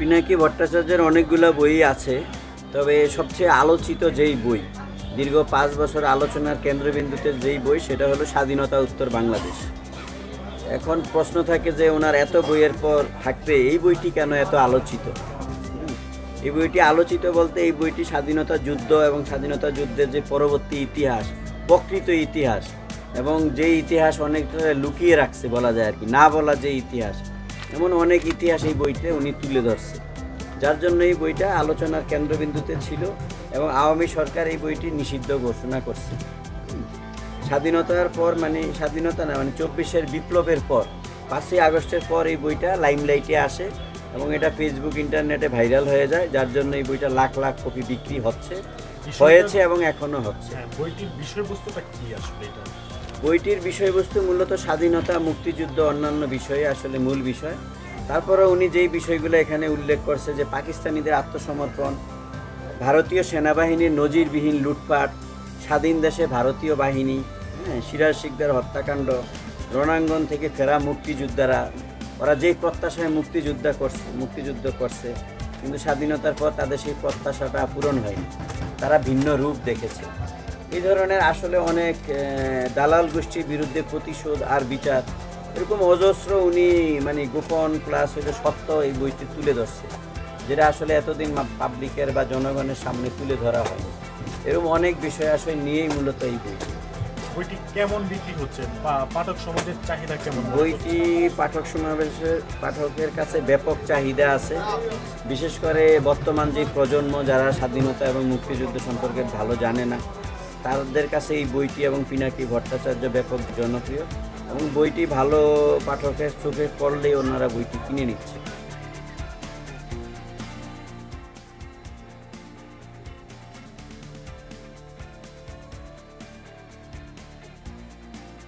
পিনাকি ভট্টাচার্যের অনেকগুলো বই আছে, তবে সবচেয়ে আলোচিত যেই বই, দীর্ঘ 5 বছর আলোচনার কেন্দ্রবিন্দুতে যেই বই, সেটা হলো স্বাধীনতা উত্তর বাংলাদেশ। এখন প্রশ্ন থাকে যে ওনার এত বইয়ের পর থাকতে এই বইটি কেন এত আলোচিত। এই বইটি আলোচিত বলতে এই বইটি স্বাধীনতা যুদ্ধ এবং স্বাধীনতা যুদ্ধের যে পরবর্তী ইতিহাস, প্রকৃত ইতিহাস, এবং যে ইতিহাস অনেক লুকিয়ে রাখছে বলা যায় আর কি, না বলা যে ইতিহাস, এমন অনেক ইতিহাস এই বইতে উনি তুলে ধরছে, যার জন্য এই বইটা আলোচনার কেন্দ্রবিন্দুতে ছিল এবং আওয়ামী সরকার এই বইটি নিষিদ্ধ ঘোষণা করছে। স্বাধীনতার পর স্বাধীনতা না 24-এর বিপ্লবের পর 5ই আগস্টের পর এই বইটা লাইমলাইটে আসে এবং এটা ফেসবুক ইন্টারনেটে ভাইরাল হয়ে যায়, যার জন্য এই বইটা লাখ লাখ কপি বিক্রি হয়েছে এবং এখনো হচ্ছে। বইটির বিষয়বস্তুটা কি আসলে? বইটির বিষয়বস্তু মূলত স্বাধীনতা, মুক্তিযুদ্ধ, অন্যান্য বিষয়ে আসলে মূল বিষয়। তারপরে উনি যেই বিষয়গুলো এখানে উল্লেখ করছে যে পাকিস্তানিদের আত্মসমর্পণ, ভারতীয় সেনাবাহিনীর নজিরবিহীন লুটপাট, স্বাধীন দেশে ভারতীয় বাহিনী, সিরাজ শিকদার হত্যাকাণ্ড, রণাঙ্গন থেকে ফেরা মুক্তিযোদ্ধারা, ওরা যেই প্রত্যাশায় মুক্তিযুদ্ধ করছে, কিন্তু স্বাধীনতার পর তাদের সেই প্রত্যাশাটা পূরণ হয়নি, তারা ভিন্ন রূপ দেখেছে। এই ধরনের আসলে অনেক দালাল গোষ্ঠীর বিরুদ্ধে প্রতিশোধ আর বিচার, এরকম অজস্র উনি গোপন প্লাস সত্য এই বইটি তুলে ধরছে, যেটা আসলে এতদিন পাবলিকের বা জনগণের সামনে তুলে ধরা হয়নি। এরকম অনেক বিষয় আসলে নিয়েই মূলত এই বইটি কেমন বিক্রি হচ্ছে বা পাঠক সমাজের চাহিদা কেমন? বইটি পাঠকের কাছে ব্যাপক চাহিদা আছে, বিশেষ করে বর্তমান যে প্রজন্ম যারা স্বাধীনতা এবং মুক্তিযুদ্ধ সম্পর্কে ভালো জানে না, তাদের কাছে এই বইটি এবং পিনাকি ভট্টাচার্য ব্যাপক জনপ্রিয় এবং বইটি ভালো পাঠকের চোখে পড়লেই ওনারা বইটি কিনে নিচ্ছে।